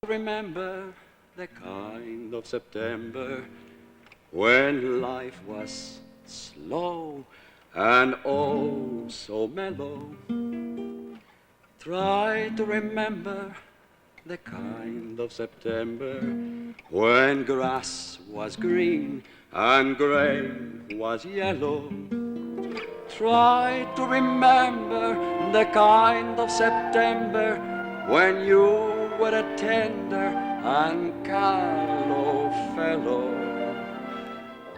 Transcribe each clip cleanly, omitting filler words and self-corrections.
remember the kind of September when life was slow and oh so mellow. Try to remember the kind of September when grass was green and grain was yellow. Try to remember the kind of September when you were a tender and callow fellow.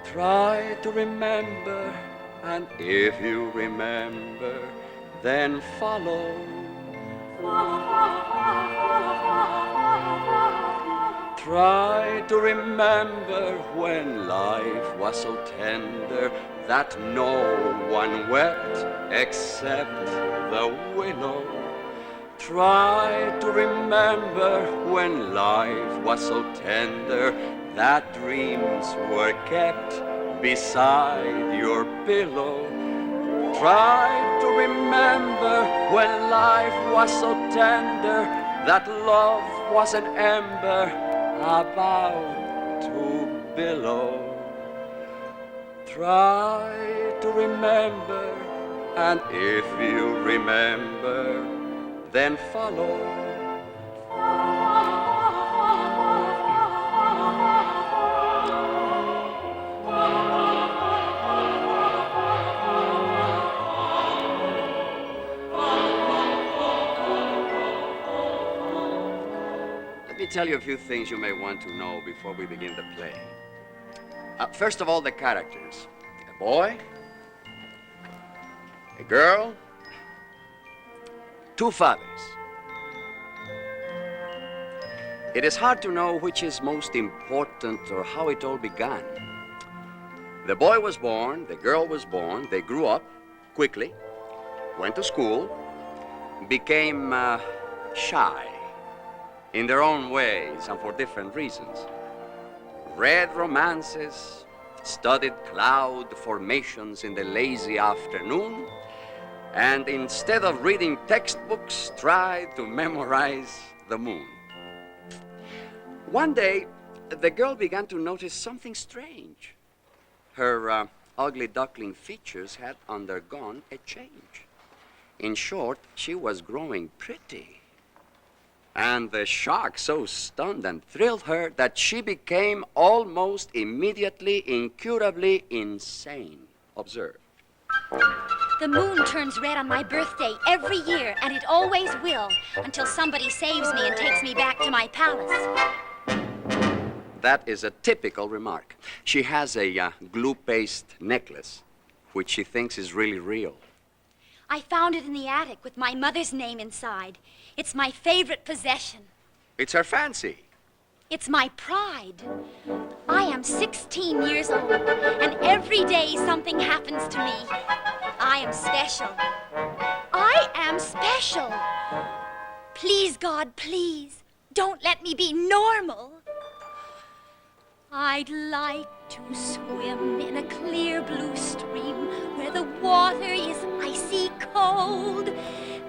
Try to remember, and if you remember, then follow. Try to remember when life was so tender that no one wept except the willow. Try to remember when life was so tender that dreams were kept beside your pillow. Try to remember when life was so tender that love was an ember about to billow. Try to remember, and if you remember, then follow. Let me tell you a few things you may want to know before we begin the play. First of all, the characters. A boy, a girl, two fathers. It is hard to know which is most important or how it all began. The boy was born, the girl was born, they grew up quickly, went to school, became shy in their own ways and for different reasons. Read romances, studied cloud formations in the lazy afternoon, and instead of reading textbooks, tried to memorize the moon. One day, the girl began to notice something strange. Her ugly duckling features had undergone a change. In short, she was growing pretty. And the shock so stunned and thrilled her that she became almost immediately, incurably insane. Observe. The moon turns red on my birthday every year, and it always will, until somebody saves me and takes me back to my palace. That is a typical remark. She has a glue-paste necklace, which she thinks is really real. I found it in the attic with my mother's name inside. It's my favorite possession. It's her fancy. It's my pride. I am 16 years old, and every day something happens to me. I am special. I am special. Please, God, please, don't let me be normal. I'd like to swim in a clear blue stream where the water is icy cold,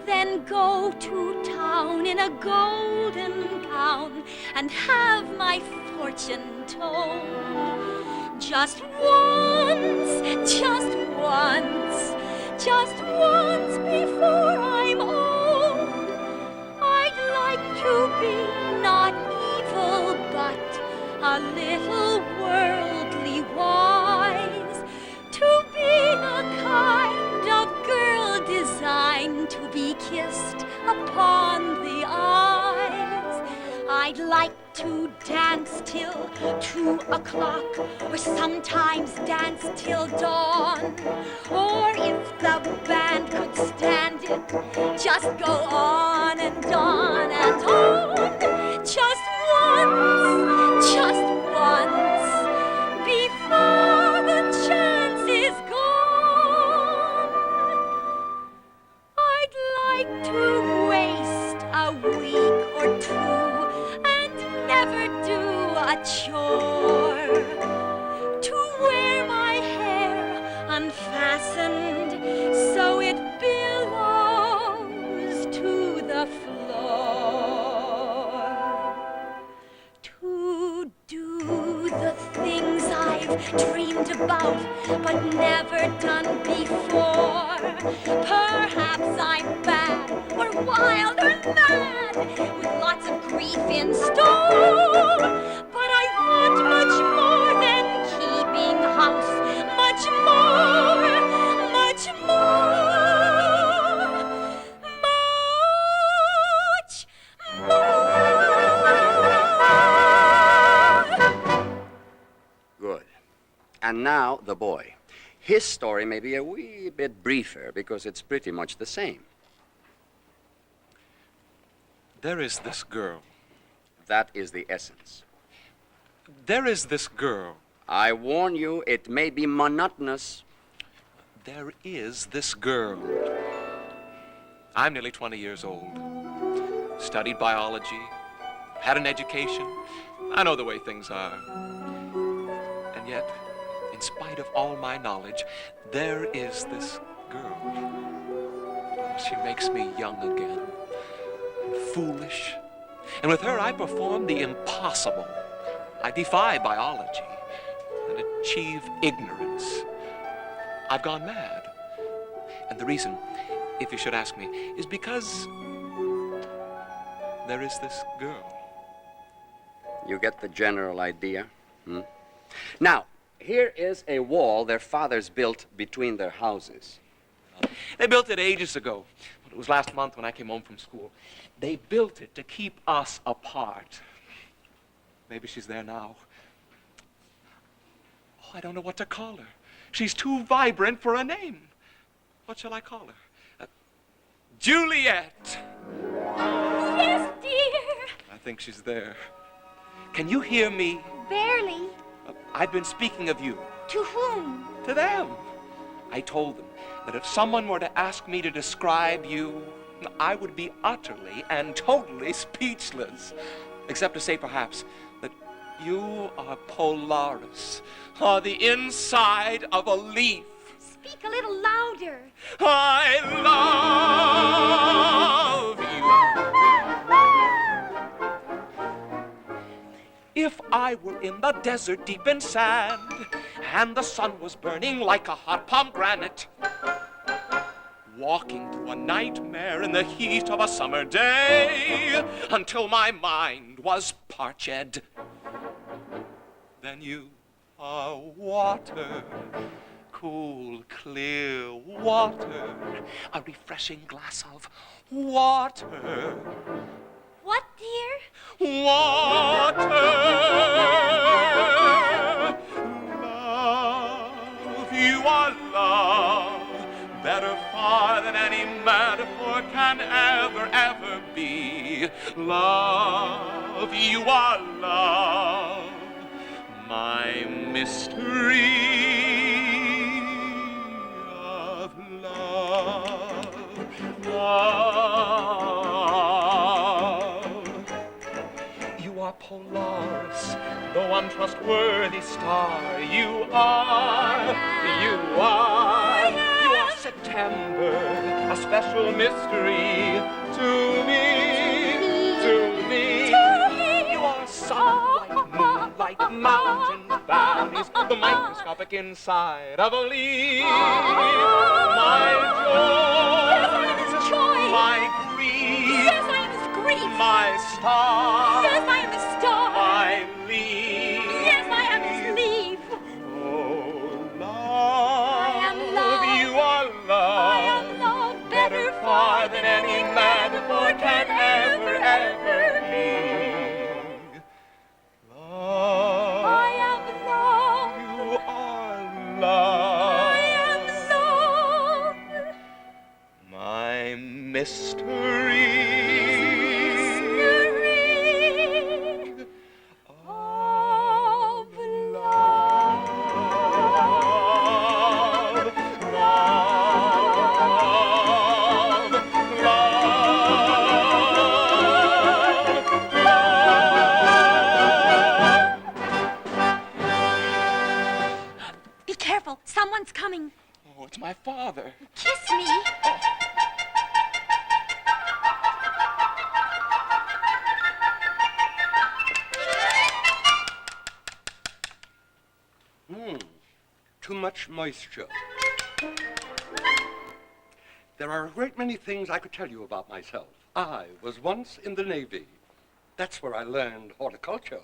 then go to town in a golden gown and have my fortune told. Just once, just once, just once before I'm old. I'd like to be not evil, but a little worldly wise, to be the kind of girl designed to be kissed upon the eyes. I'd like to dance till 2 o'clock, or sometimes dance till dawn. Or if the band could stand it, just go on and on and on. Just once, before the chance is gone. I'd like to waste a week or two and never do a chore, to wear my hair unfastened so it billows to the floor. dreamed about, but never done before. Perhaps I'm bad, or wild, or mad, with lots of grief in store. But I want much more than keeping house, much more, much more, much more. Good. And now the boy. His story may be a wee bit briefer because it's pretty much the same. There is this girl. That is the essence. There is this girl. I warn you, it may be monotonous. There is this girl. I'm nearly 20 years old. Studied biology. Had an education. I know the way things are. And yet, in spite of all my knowledge, there is this girl. She makes me young again. Foolish. And with her, I perform the impossible. I defy biology and achieve ignorance. I've gone mad. And the reason, if you should ask me, is because there is this girl. You get the general idea? Now, here is a wall their fathers built between their houses. They built it ages ago. It was last month when I came home from school. They built it to keep us apart. Maybe she's there now. Oh, I don't know what to call her. She's too vibrant for a name. What shall I call her? Juliet! Yes, dear. I think she's there. Can you hear me? Barely. I've been speaking of you. To whom? To them. I told them that if someone were to ask me to describe you, I would be utterly and totally speechless, except to say perhaps that you are Polaris, or the inside of a leaf. Speak a little louder. I love you. If I were in the desert deep in sand, and the sun was burning like a hot pomegranate, walking through a nightmare in the heat of a summer day, until my mind was parched, then you are water, cool, clear water, a refreshing glass of water. What, dear? Water. Love, you are love, better far than any metaphor can ever be. Love, you are love, my mystery of love. You are Polaris, though untrustworthy star. You are September, a special mystery to me. You are sunlight, moonlight, mountains, valleys, the microscopic inside of a leaf. My joy, my grief. Yes, I am his grief. My star. Yes, I am his star. My leaf. Yes, I am his leaf. Oh, love. I am love. You are love. I am love, better far than any metaphor can ever be. Love. I am love. You are love. I am love. My mystery. Someone's coming. Oh, it's my father. Kiss me. much moisture. There are a great many things I could tell you about myself. I was once in the Navy. That's where I learned horticulture.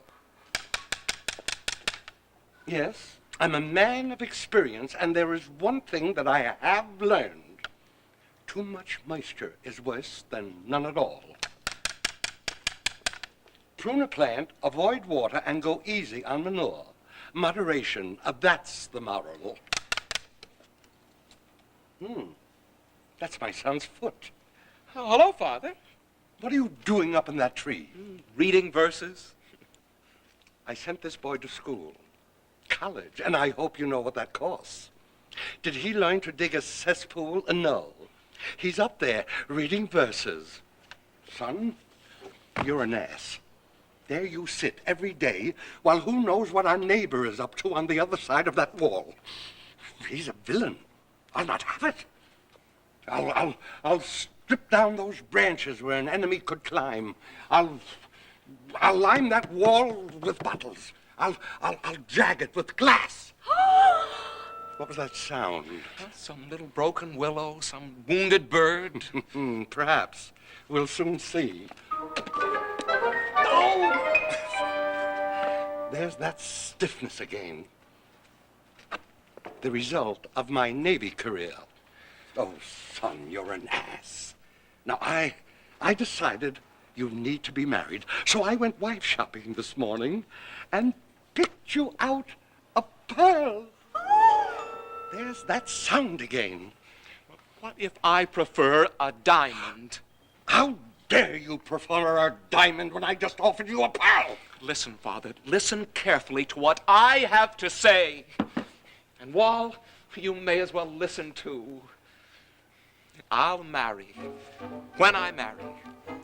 Yes, I'm a man of experience, and there is one thing that I have learned. Too much moisture is worse than none at all. Prune a plant, avoid water, and go easy on manure. Moderation, that's the moral. That's my son's foot. Oh, hello, Father. What are you doing up in that tree? Reading verses. I sent this boy to school, college, and I hope you know what that costs. Did he learn to dig a cesspool? No. He's up there reading verses. Son, you're an ass. There you sit every day while who knows what our neighbor is up to on the other side of that wall. He's a villain. I'll not have it. I'll strip down those branches where an enemy could climb. I'll line that wall with bottles. I'll jag it with glass. What was that sound? Some little broken willow, some wounded bird. Perhaps. We'll soon see. Oh! There's that stiffness again. The result of my Navy career. Oh, son, you're an ass. Now, I decided you need to be married, so I went wife shopping this morning and picked you out a pearl. There's that sound again. What if I prefer a diamond? How dare you prefer a diamond when I just offered you a pearl? Listen, Father, listen carefully to what I have to say. And Wall, you may as well listen too. I'll marry, when I marry,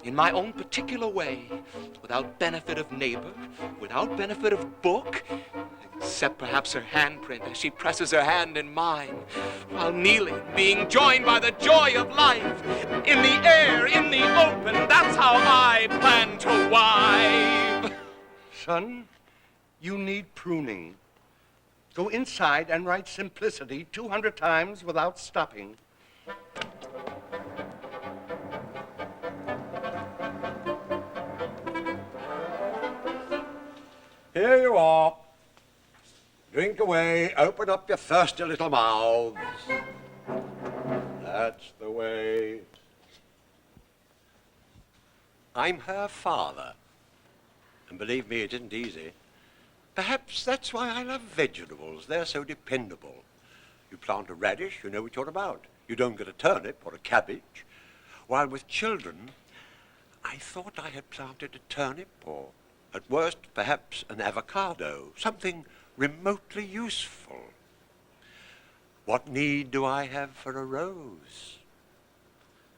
in my own particular way, without benefit of neighbor, without benefit of book, except perhaps her handprint as she presses her hand in mine, while kneeling, being joined by the joy of life, in the air, in the open, that's how I plan to wive. Son, you need pruning. Go inside and write simplicity 200 times without stopping. Here you are. Drink away, open up your thirsty little mouths. That's the way. I'm her father. And believe me, it isn't easy. Perhaps that's why I love vegetables. They're so dependable. You plant a radish, you know what you're about. You don't get a turnip or a cabbage. While with children, I thought I had planted a turnip or, at worst, perhaps an avocado, something remotely useful. What need do I have for a rose?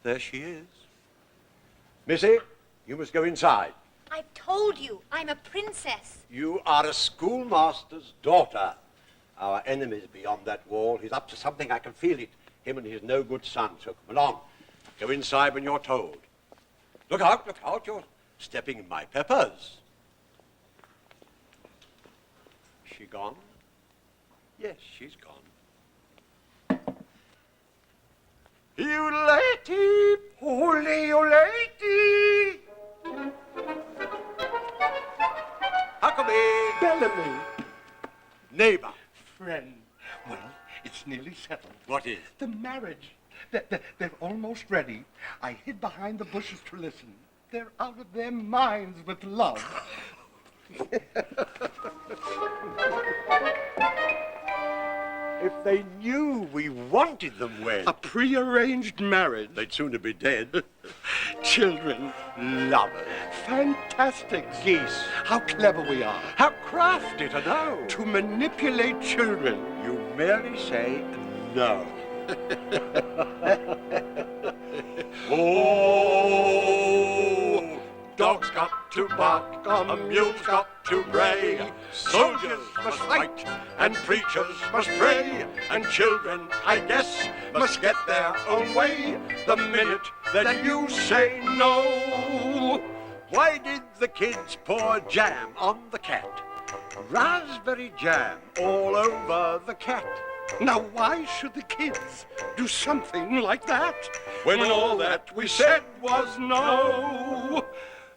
There she is. Missy, you must go inside. I've told you, I'm a princess. You are a schoolmaster's daughter. Our enemy's beyond that wall. He's up to something, I can feel it. Him and his no-good son, so come along. Go inside when you're told. Look out, you're stepping in my peppers. Is she gone? Yes, she's gone. You lady, holy lady. Huckabee. Bellamy. Neighbor. Friend. Well, it's nearly settled. What is? The marriage. They're almost ready. I hid behind the bushes to listen. They're out of their minds with love. If they knew we wanted them wed, A prearranged marriage. they'd sooner be dead. Children. Lovers. Fantastics. Geese. How clever we are. How crafty to know. To manipulate children. You merely say no. Oh, dogs got to bark, a mule's got to bray. Soldiers must fight, and preachers must pray. And children, I guess, must get their own way the minute that you say no. Why did the kids pour jam on the cat? Raspberry jam all over the cat. Now, why should the kids do something like that? When all that we said was no.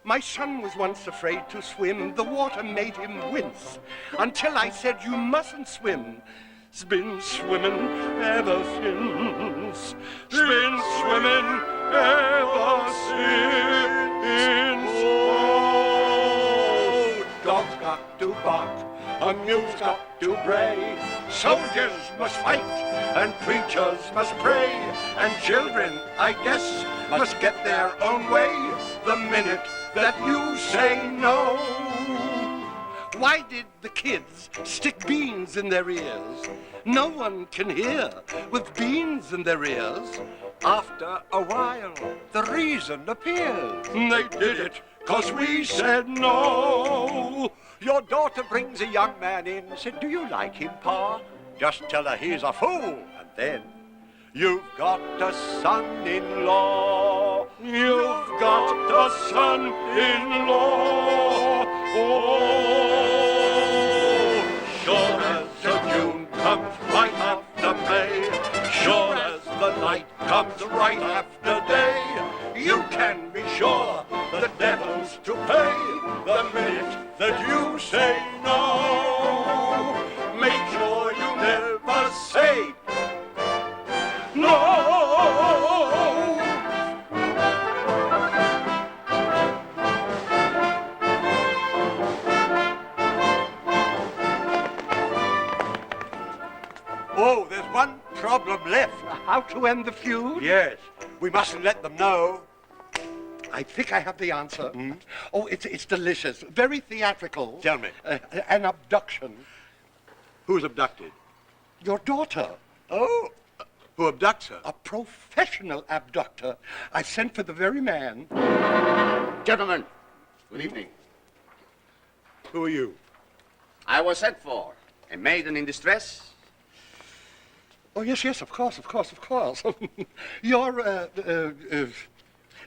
My son was once afraid to swim. The water made him wince. Until I said, you mustn't swim. He's been swimming ever since. He's been swimming ever since. Oh, dogs got to bark, a mule's got to bray. Soldiers must fight, and preachers must pray. And children, I guess, must get their own way the minute that you say no. Why did the kids stick beans in their ears? No one can hear with beans in their ears. After a while, the reason appears. They did it 'cause we said no. Your daughter brings a young man in, said, do you like him, Pa? Just tell her he's a fool, and then you've got a son-in-law. You've got a son-in-law. Oh, sure as the June comes right after May, sure as the night comes right after day, you can be sure the devil's to pay the minute that you say no. Make sure you never say no. Oh, there's one problem left. How to end the feud? Yes, we mustn't let them know. I think I have the answer. Oh, it's delicious. Very theatrical. Tell me. An abduction. Who's abducted? Your daughter. Oh, who abducts her? A professional abductor. I sent for the very man. Gentlemen, good evening. Who are you? I was sent for. A maiden in distress. Oh, yes, of course. You're,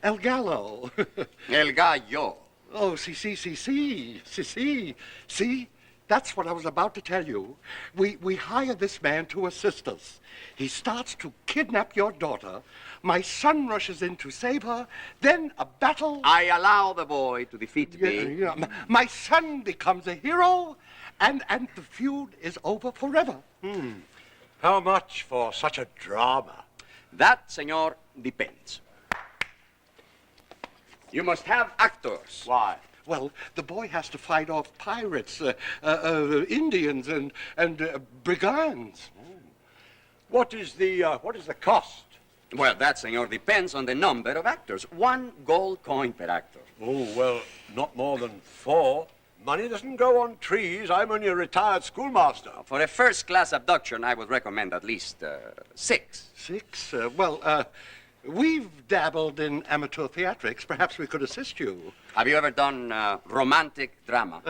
El Gallo. El Gallo. Oh, see. That's what I was about to tell you. We hire this man to assist us. He starts to kidnap your daughter. My son rushes in to save her. Then a battle. I allow the boy to defeat me. Yeah, my son becomes a hero, and the feud is over forever. How much for such a drama? That, senor, depends. You must have actors. Why? Well, the boy has to fight off pirates, Indians, and brigands. What is the cost? Well, that, senor, depends on the number of actors. 1 gold coin per actor. Oh, well, not more than 4. Money doesn't grow on trees. I'm only a retired schoolmaster. For a first-class abduction, I would recommend at least 6. 6? We've dabbled in amateur theatrics. Perhaps we could assist you. Have you ever done romantic drama?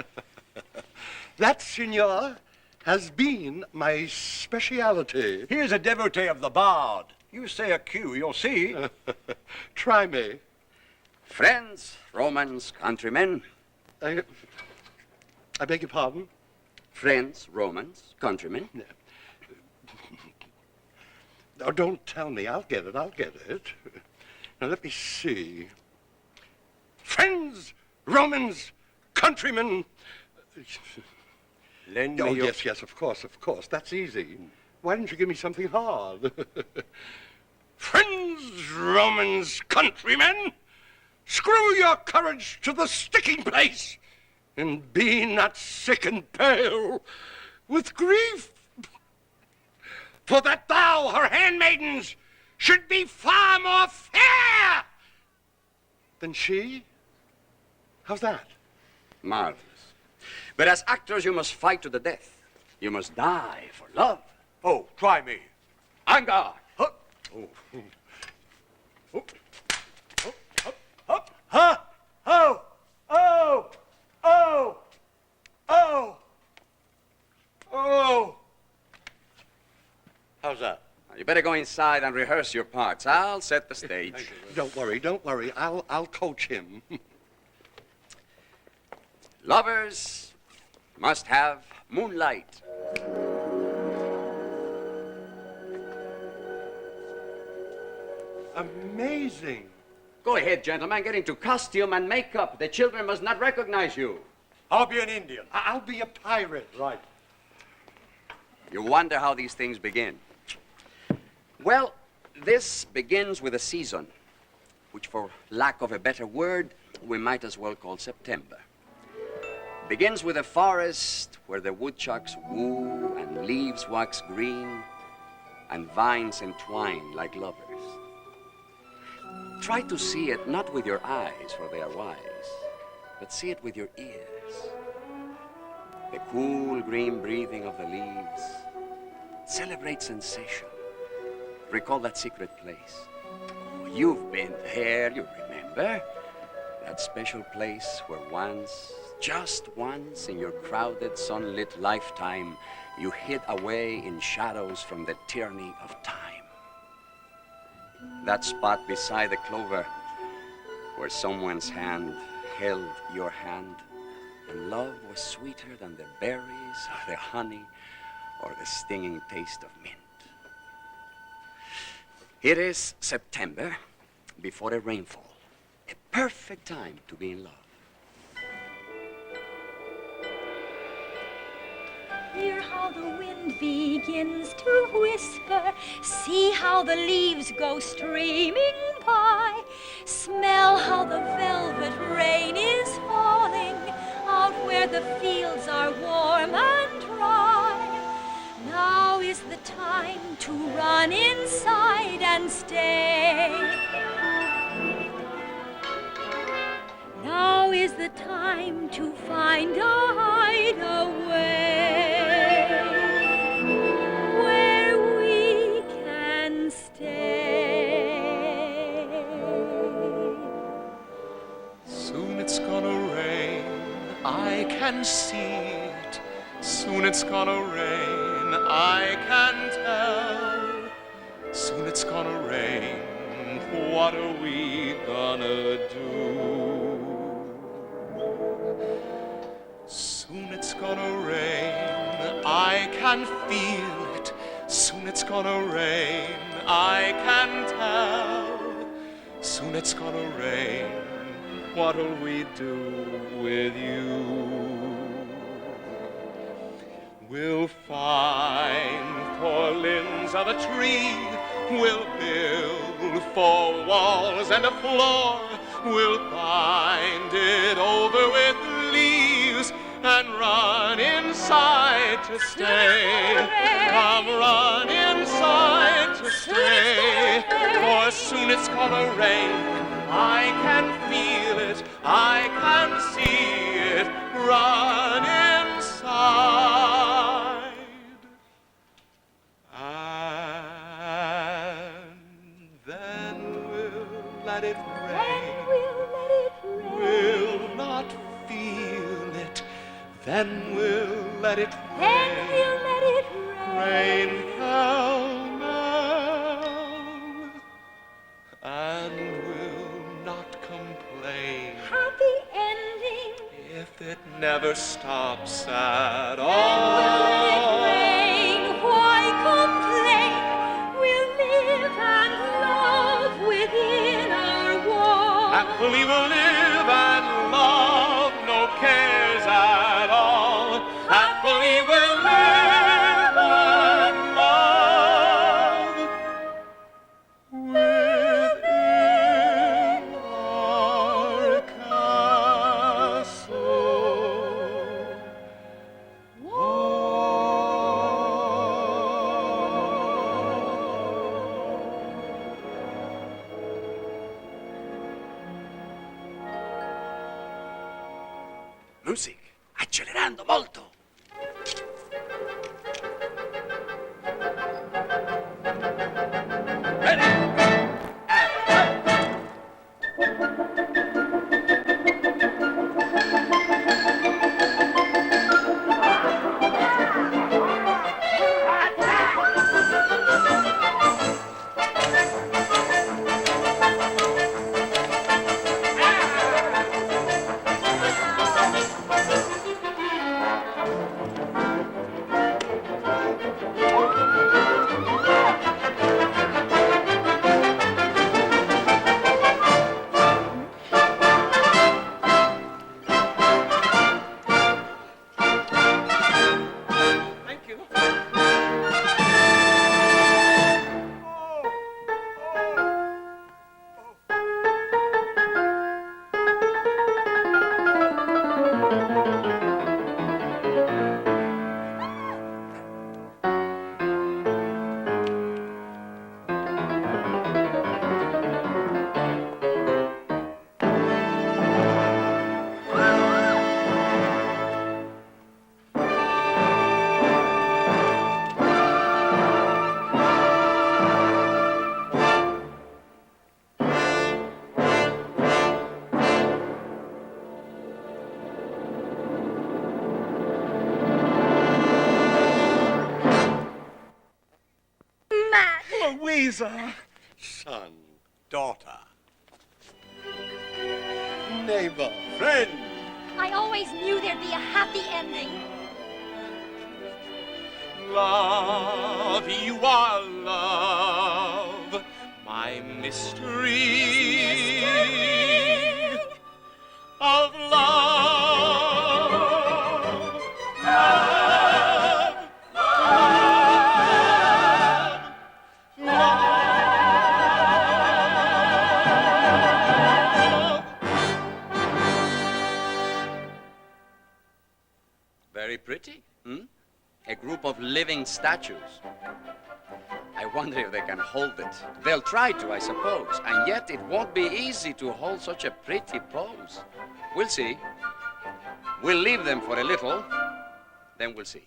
That, senor, has been my speciality. Here's a devotee of the bard. You say a cue, you'll see. Try me. Friends, Romans, countrymen. I beg your pardon? Friends, Romans, countrymen. Oh, don't tell me. I'll get it. Now, let me see. Friends, Romans, countrymen. Lend me Oh, your... yes, of course. That's easy. Why didn't you give me something hard? Friends, Romans, countrymen, screw your courage to the sticking place, and be not sick and pale with grief, for that thou, her handmaidens, should be far more fair than she. How's that? Marvelous. But as actors, you must fight to the death. You must die for love. Oh, try me. En garde. Hup. Oh. Hup. Hup. Hup. Hup. Huh. Oh. Oh. Oh. Oh. Oh. How's that? You better go inside and rehearse your parts. I'll set the stage. Don't worry. I'll coach him. Lovers must have moonlight. Amazing. Go ahead, gentlemen. Get into costume and makeup. The children must not recognize you. I'll be an Indian. I'll be a pirate. Right. You wonder how these things begin. Well, this begins with a season, which for lack of a better word, we might as well call September. Begins with a forest where the woodchucks woo and leaves wax green and vines entwine like lovers. Try to see it not with your eyes, for they are wise, but see it with your ears. The cool green breathing of the leaves. Celebrate sensation. Recall that secret place. Oh, you've been there, you remember. That special place where once, just once in your crowded, sunlit lifetime, you hid away in shadows from the tyranny of time. That spot beside the clover where someone's hand held your hand, and love was sweeter than the berries or the honey or the stinging taste of mint. It is September before a rainfall, a perfect time to be in love. Hear how the wind begins to whisper. See how the leaves go streaming by. Smell how the velvet rain is falling out where the fields are warm and dry. Now is the time to run inside and stay. Now is the time to find a hideaway. It's gonna rain, I can see it. Soon it's gonna rain, I can tell. Soon it's gonna rain, what are we gonna do? Soon it's gonna rain, I can feel it. Soon it's gonna rain, I can tell. Soon it's gonna rain, what'll we do with you? We'll find 4 limbs of a tree. We'll build 4 walls and a floor. We'll bind it over with leaves and run inside to stay. Come run inside to stay. For soon it's gonna rain. I can feel it, I can see it, run inside. And then we'll let it rain. We'll not feel it. Then we'll let it rain. Rain pell-mell. And we'll not complain. Happy ending. If it never stops at all. Then we'll let it rain. Why complain? We'll live and love within our walls. Happily we'll live and love, no cares at all. Happily we'll live and love within our castle Music, accelerando molto. Luisa. Son, Daughter. neighbor, Friend. I always knew there'd be a happy ending. Love, you are love, my mystery of love. Love, love, love. Very pretty, hmm? A group of living statues. I wonder if they can hold it. They'll try to, I suppose. And yet it won't be easy to hold such a pretty pose. We'll see. We'll leave them for a little, then we'll see.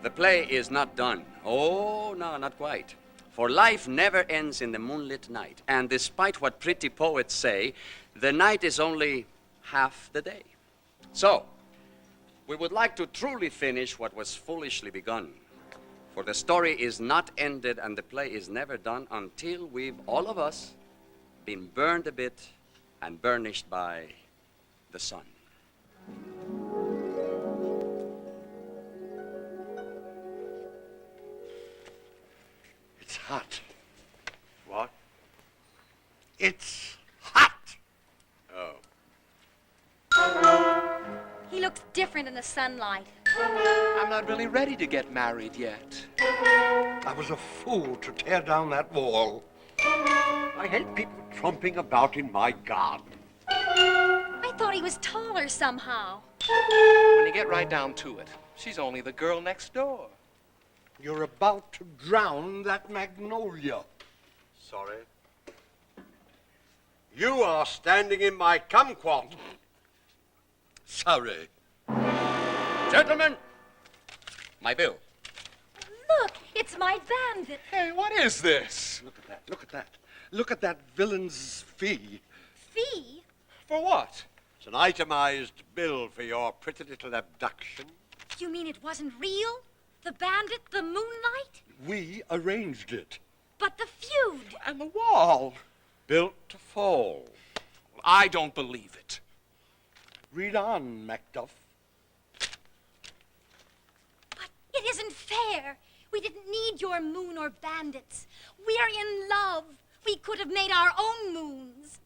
The play is not done. Oh, no, not quite. For life never ends in the moonlit night. And despite what pretty poets say, the night is only half the day. So, we would like to truly finish what was foolishly begun. For the story is not ended and the play is never done until we've, all of us, been burned a bit and burnished by the sun. it's hot. What? It's hot. Oh. He looks different in the sunlight. I'm not really ready to get married yet. I was a fool to tear down that wall. I hate people tromping about in my garden. I thought he was taller somehow. When you get right down to it, she's only the girl next door. You're about to drown that magnolia. Sorry. You are standing in my kumquat. Sorry. Gentlemen, my bill. Look, it's my bandit. Hey, what is this? Look at that. Look at that. Look at that villain's fee. Fee? For what? It's an itemized bill for your pretty little abduction. You mean it wasn't real? The bandit, the moonlight? We arranged it. But the feud. And the wall. Built to fall. I don't believe it. Read on, Macduff. But it isn't fair. We didn't need your moon or bandits. We are in love. We could have made our own moons.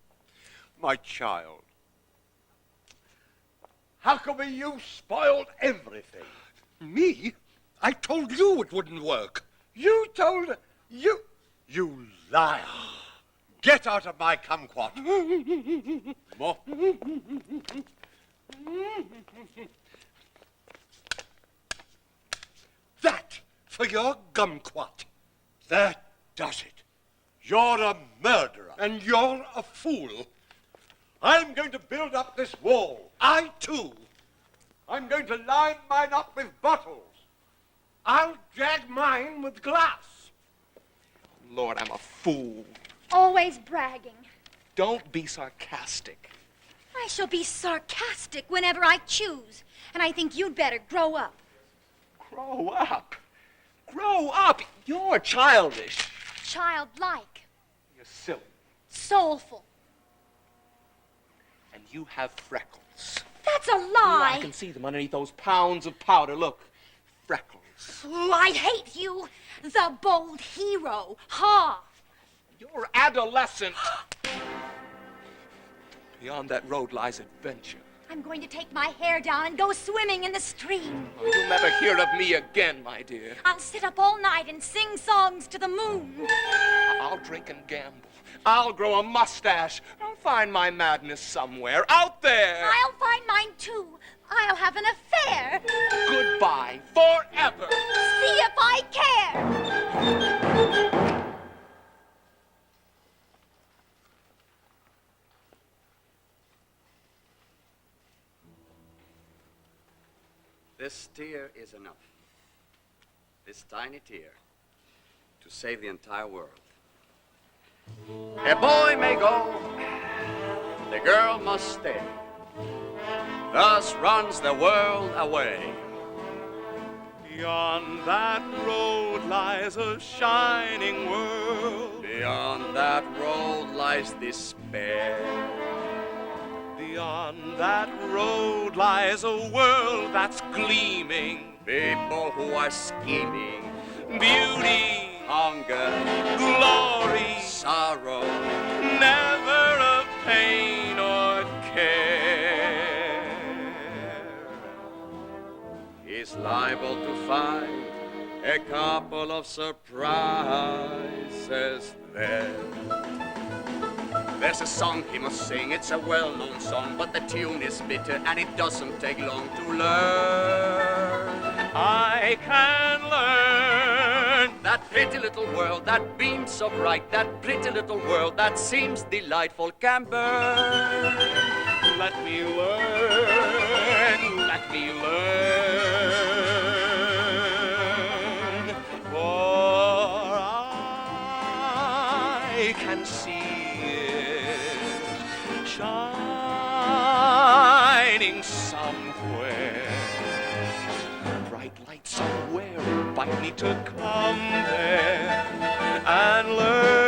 My child. How come you spoiled everything? Me? I told you it wouldn't work. You told... You liar. Get out of my kumquat. More. That for your gumquat. That does it. You're a murderer. And you're a fool. I'm going to build up this wall. I, too. I'm going to line mine up with bottles. I'll jag mine with glass. Lord, I'm a fool. Always bragging. Don't be sarcastic. I shall be sarcastic whenever I choose. And I think you'd better grow up. Grow up. Grow up. You're childish. childlike. You're silly. Soulful. And you have freckles. That's a I lie. can see them underneath those pounds of powder. Look, freckles. Oh, I hate you, the bold hero. Ha! You're adolescent. Beyond that road lies adventure. I'm going to take my hair down and go swimming in the stream. You'll never hear of me again, my dear. I'll sit up all night and sing songs to the moon. I'll drink and gamble. I'll grow a mustache. I'll find my madness somewhere out there. I'll find mine too. I'll have an affair. Goodbye forever. See if I care. This tear is enough. This tiny tear to save the entire world. A boy may go, the girl must stay. Thus runs the world away. Beyond that road lies a shining world. Beyond that road lies despair. Beyond that road lies a world that's gleaming. People who are scheming. Beauty, Hunger, glory, sorrow, never of pain or care. is liable to find a couple of surprises there. There's a song he must sing, it's a well-known song, but the tune is bitter and it doesn't take long to learn. I can learn That pretty little world that beams so bright, that pretty little world that seems delightful can burn. Let me learn, let me learn, for I can see it shining somewhere. Bright light somewhere invite me to come there and learn.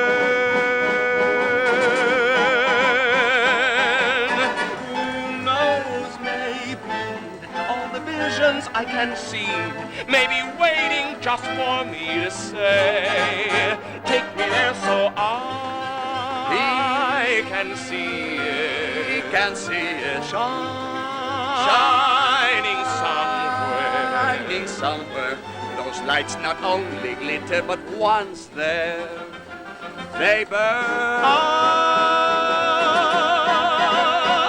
I can see, maybe waiting just for me to say, take me there so I can see it. He can see it shining somewhere. shining somewhere. Those lights not only glitter, but once there, they burn.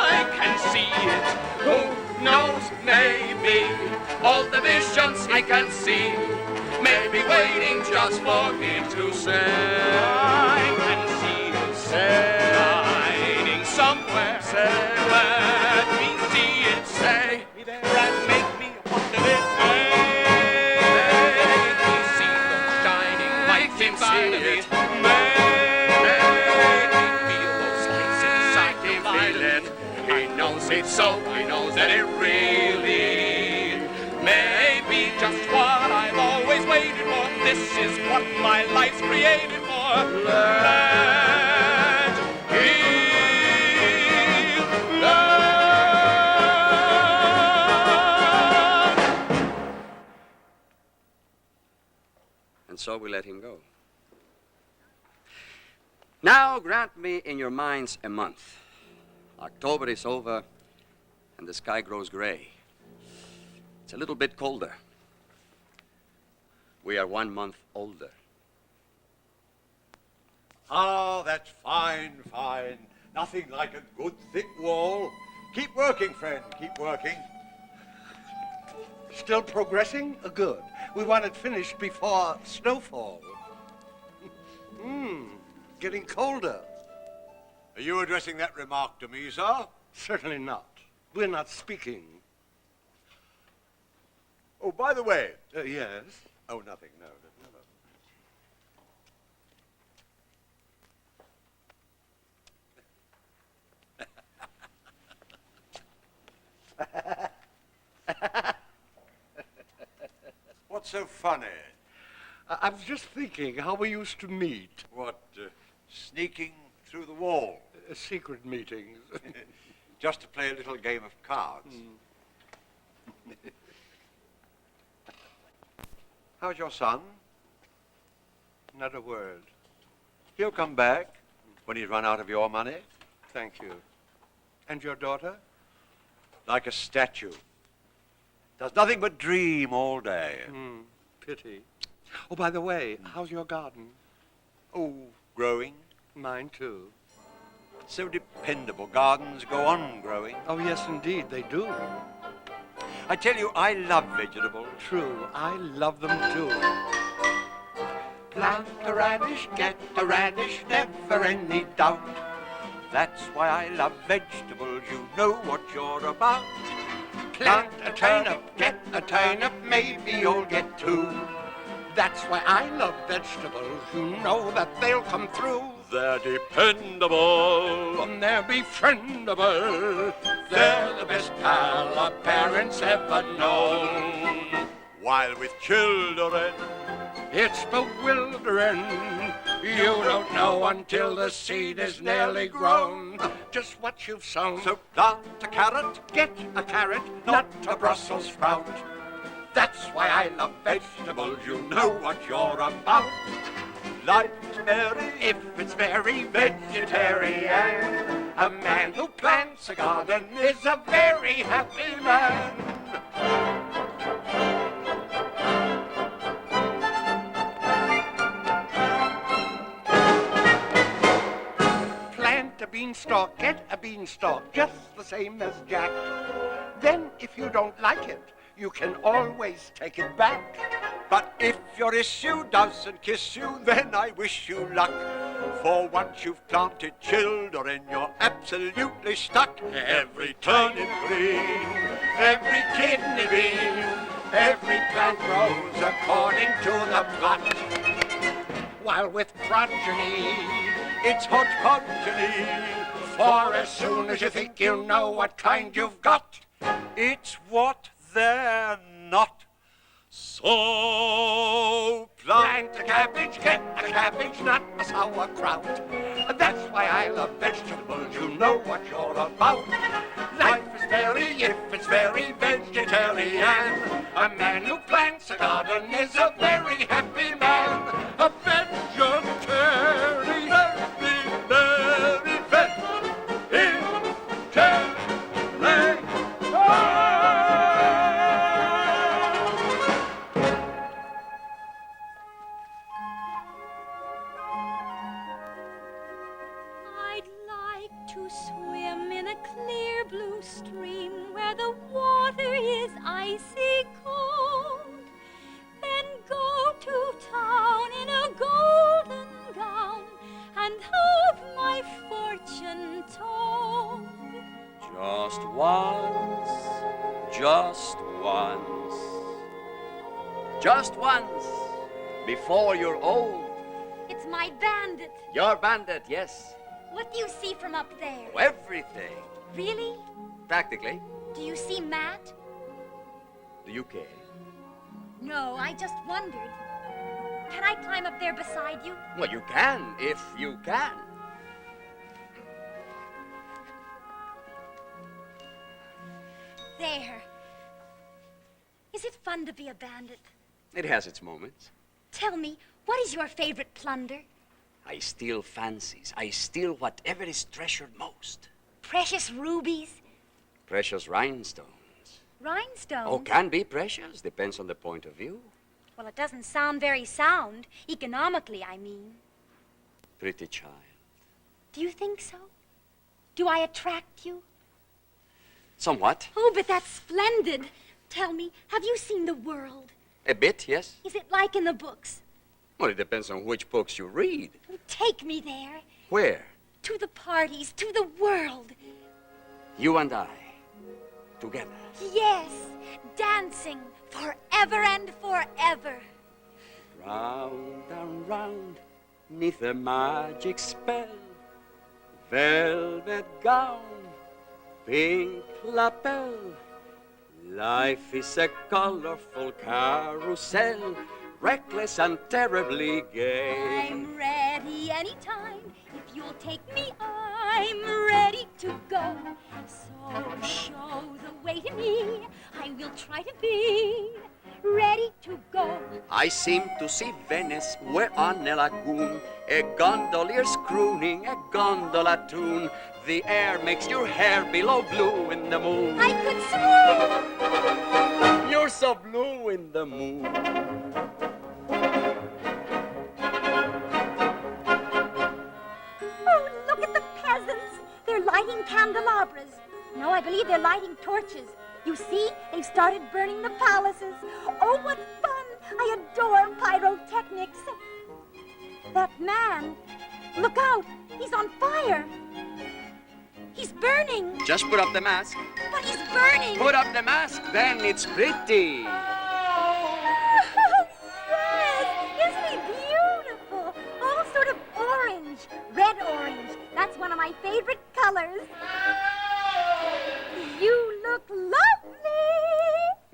I can see it. Who knows? Maybe all the visions I can see may be waiting just for me to say. I can see it shining somewhere. Let me see it. Say me there and make me part of it. Make me see the shining light inside of it. Make me feel those lights inside the light. He knows it so, he knows that it really may be just what I've always waited for. This is what my life's created for. Let him learn. And so we let him go. Now grant me in your minds a month. October is over, and the sky grows gray. It's a little bit colder. We are 1 month older. Ah, that's fine, fine. Nothing like a good thick wall. Keep working, friend, keep working. Still progressing? Good. We want it finished before snowfall. Getting colder. Are you addressing that remark to me, sir? Certainly not. We're not speaking. Oh, by the way. Yes? Oh, nothing, no. What's so funny? I was just thinking how we used to meet. What, sneaking through the wall? Secret meetings. Just to play a little game of cards. How's your son? Not a word. He'll come back when he's run out of your money. Thank you. And your daughter? Like a statue. Does nothing but dream all day. Pity. Oh, by the way, how's your garden? Oh, growing. Mine, too. So dependable. Gardens go on growing. Oh, yes, indeed, they do. I tell you, I love vegetables. True, I love them, too. Plant a radish, get a radish, never any doubt. That's why I love vegetables, you know what you're about. Plant a turnip, get a turnip, maybe you'll get two. That's why I love vegetables. You know that they'll come through. They're dependable, And they're befriendable. they're the best pal our parents ever known. While with children, It's bewildering. You don't know until the seed is nearly grown just what you've sown. so plant a carrot, get a carrot, not a Brussels sprout. That's why I love vegetables. you know what you're about. Like Mary, If it's very vegetarian, a man who plants a garden is a very happy man. Plant a beanstalk, get a beanstalk, just the same as Jack. Then, if you don't like it, you can always take it back. but if your issue doesn't kiss you, then I wish you luck. For once you've planted children, you're absolutely stuck. Every turnip green, every kidney bean, every plant grows according to the plot. While with progeny, It's hodgepodgeny, for as soon as you think you know what kind you've got, it's what they're not. So plant a cabbage, get a cabbage, not a sauerkraut. That's why I love vegetables, you know what you're about. Life is very, if it's very vegetarian. A man who plants a garden is a very happy man. A vegetarian, very vegetarian. I'd like to swim in a clear blue stream where the water is icy cold. Then go to town in a golden gown and have my fortune told. Just once, just once, just once, before you're old. It's my bandit. Your bandit, yes. What do you see from up there? Everything. Really? Practically. Do you see Matt? Do you care? No, I just wondered. Can I climb up there beside you? Well, you can, if you can. There. Is it fun to be a bandit? It has its moments. Tell me, what is your favorite plunder? I steal fancies. I steal whatever is treasured most. Precious rubies? Precious rhinestones. Rhinestones? Oh, can be precious. Depends on the point of view. Well, it doesn't sound very sound. Economically, I mean. Pretty child. Do you think so? Do I attract you? Somewhat. Oh, but that's splendid. Tell me, have you seen the world? A bit, yes. Is it like in the books? Well, it depends on which books you read. Take me there. Where? To the parties, to the world. You and I. Together. Yes, dancing forever and forever. Round and round, 'neath a magic spell. Velvet gown, pink lapel. Life is a colorful carousel. reckless and terribly gay. I'm ready anytime. If you'll take me, I'm ready to go. So show the way to me. I will try to be ready to go. I seem to see Venice, we're on a lagoon. A gondolier's crooning a gondola tune. The air makes your hair below blue in the moon. I could swoon. You're so blue in the moon. Oh, look at the peasants. They're lighting candelabras. No, I believe they're lighting torches. You see, they've started burning the palaces. Oh, what fun! I adore pyrotechnics. That man, look out! He's on fire. He's burning. Just put up the mask. But he's burning. Put up the mask, then it's pretty. Yes, isn't he beautiful? All sort of orange, red orange. That's one of my favorite colors. You look lovely.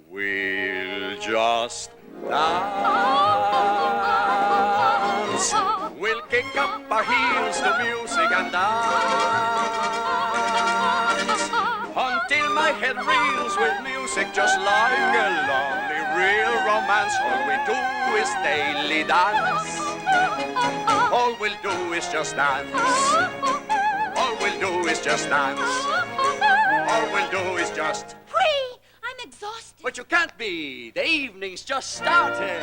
We'll just dance. We'll kick up our heels to music and dance. Until my head reels with music just like a lovely real romance. All we do is daily dance. All we'll do is just dance. All we'll do is just dance. All we'll do is just... Free! I'm exhausted. But you can't be. The evening's just started.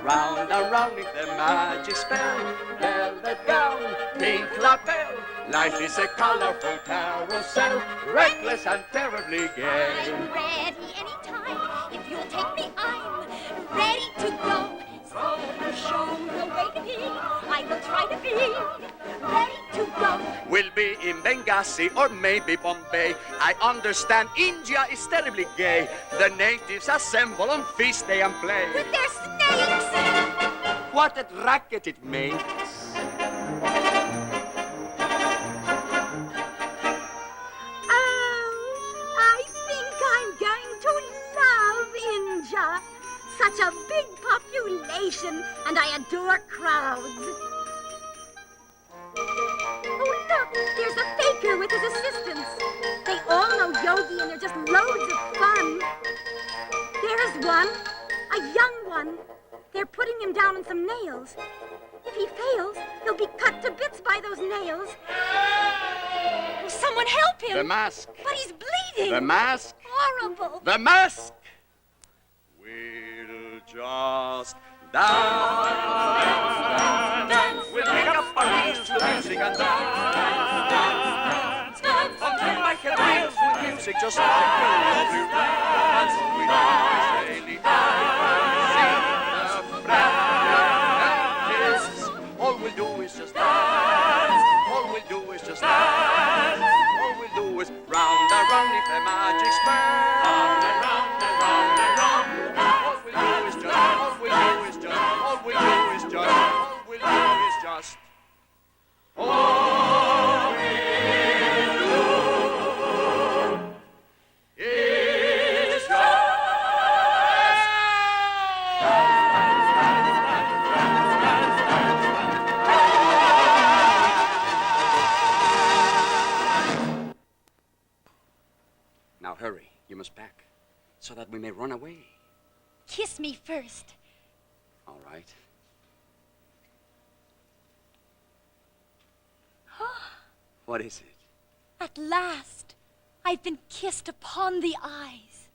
Round and round with the magic spell. Velvet gown, pink lapel. Life is a colorful carousel. Reckless and terribly gay. I'm ready anytime. If you'll take me, I'm ready to go. So show the way to me. I will try to be ready to go. We'll be in Benghazi or maybe Bombay. I understand India is terribly gay. The natives assemble on feast day and play. With their snakes. What a racket it makes. Such a big population, and I adore crowds. Oh, look, there's a faker with his assistants. They all know yogi, and they're just loads of fun. There's one, a young one. They're putting him down on some nails. If he fails, he'll be cut to bits by those nails. Oh, someone help him. The mask. But he's bleeding. The mask. Horrible. The mask. We'll just dance, dance. We'll pick up our heels to music and dance, dance. Until my head reels with music just like a lovely romance. All we do is daily sing the practice. All we'll do is just dance. All we'll do is just dance. All we'll do is round and round with a magic spell. Round and round and round and round. All we'll do is just, all we'll do is just, all we'll do is just, all we'll do is just, all we'll do is just. Now hurry, you must pack, so that we may run away. Kiss me first. All right. What is it? At last, I've been kissed upon the eyes.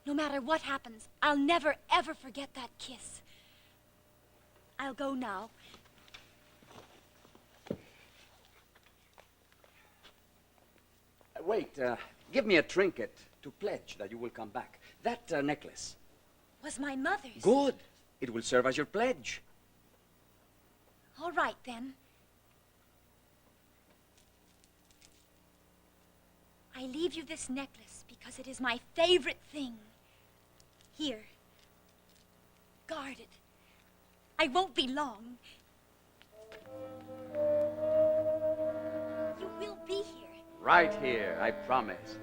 No matter what happens, I'll never, ever forget that kiss. I'll go now. Wait, give me a trinket to pledge that you will come back. That necklace. Was my mother's. Good. It will serve as your pledge. All right, then. I leave you this necklace because it is my favorite thing. Here. Guard it. I won't be long. You will be here. Right here, I promise.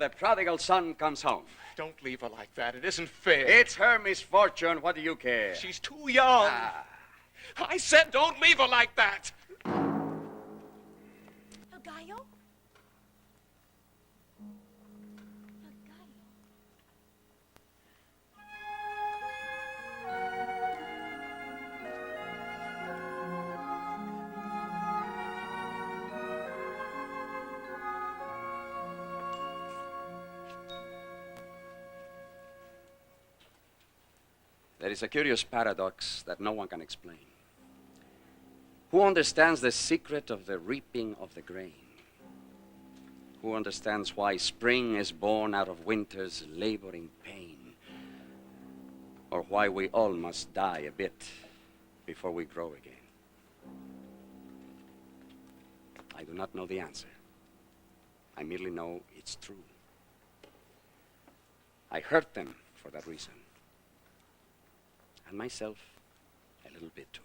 the prodigal son comes home. Don't leave her like that. It isn't fair. It's her misfortune. What do you care? She's too young. I said don't leave her like that. El Gallo? El Gallo. There is a curious paradox that no one can explain. Who understands the secret of the reaping of the grain? Who understands why spring is born out of winter's laboring pain? Or why we all must die a bit before we grow again? I do not know the answer. I merely know it's true. I hurt them for that reason. And myself a little bit too.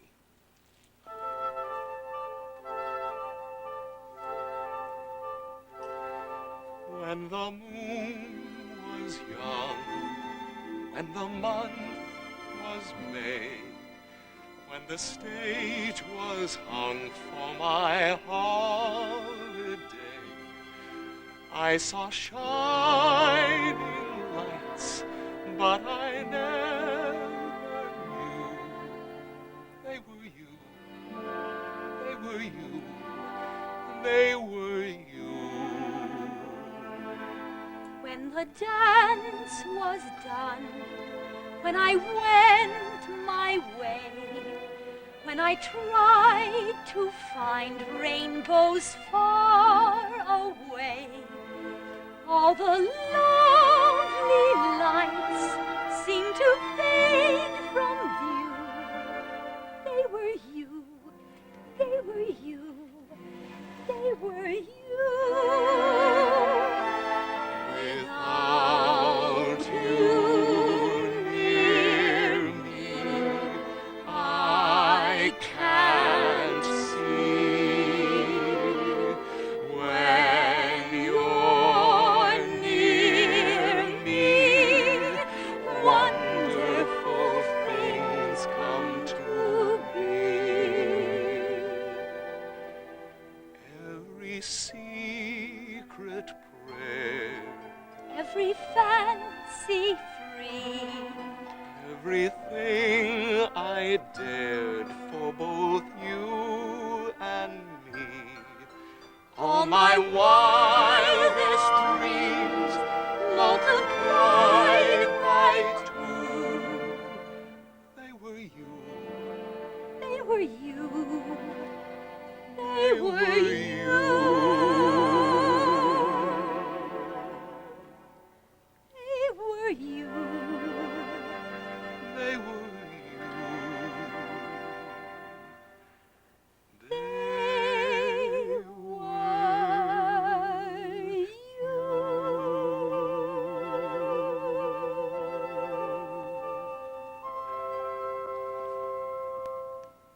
When the moon was young, when the month was May, when the stage was hung for my holiday, I saw shining lights, but I never knew they were you, they were you, they were you. When the dance was done, when I went my way, when I tried to find rainbows far away, all the lovely lights seemed to fade from view. They were you, they were you, they were you. Without you near me, I can't see. When you're near me, wonderful things come to be. Every secret prayer, Every fancy free, everything I dared for both you and me, all my wildest dreams multiplied by two. They were you, they were you, they were you. They were you. they were you. They were you.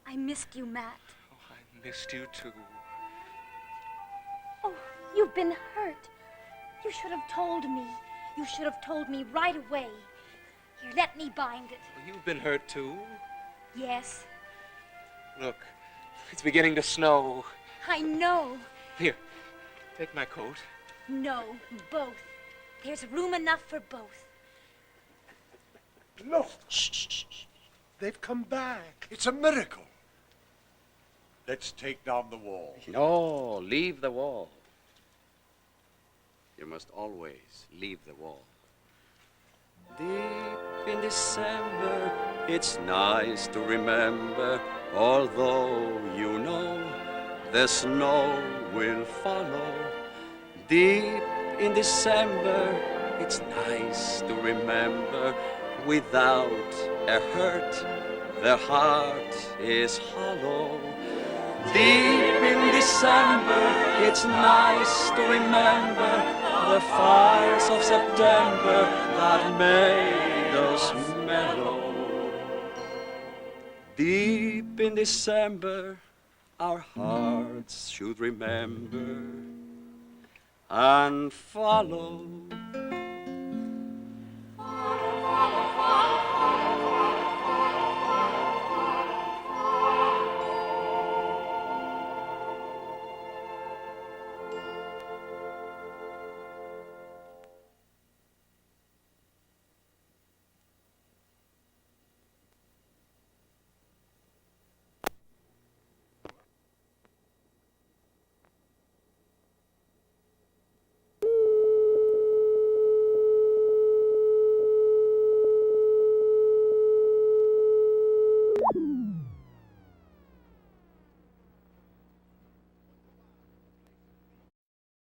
I missed you, Matt. Oh, I missed you too. Oh, you've been hurt. You should have told me. You should have told me right away. Here, let me bind it. Well, you've been hurt too. Yes, Look, it's beginning to snow. I know. Here, take my coat. No, both. There's room enough for both. Look. Shh. They've come back. It's a miracle. Let's take down the wall. No, leave the wall. You must always leave the wall. Deep in December, it's nice to remember, although you know the snow will follow. Deep in December, it's nice to remember, without a hurt, the heart is hollow. Deep in December, it's nice to remember the fires of September that made us mellow. Deep in December, our hearts should remember and follow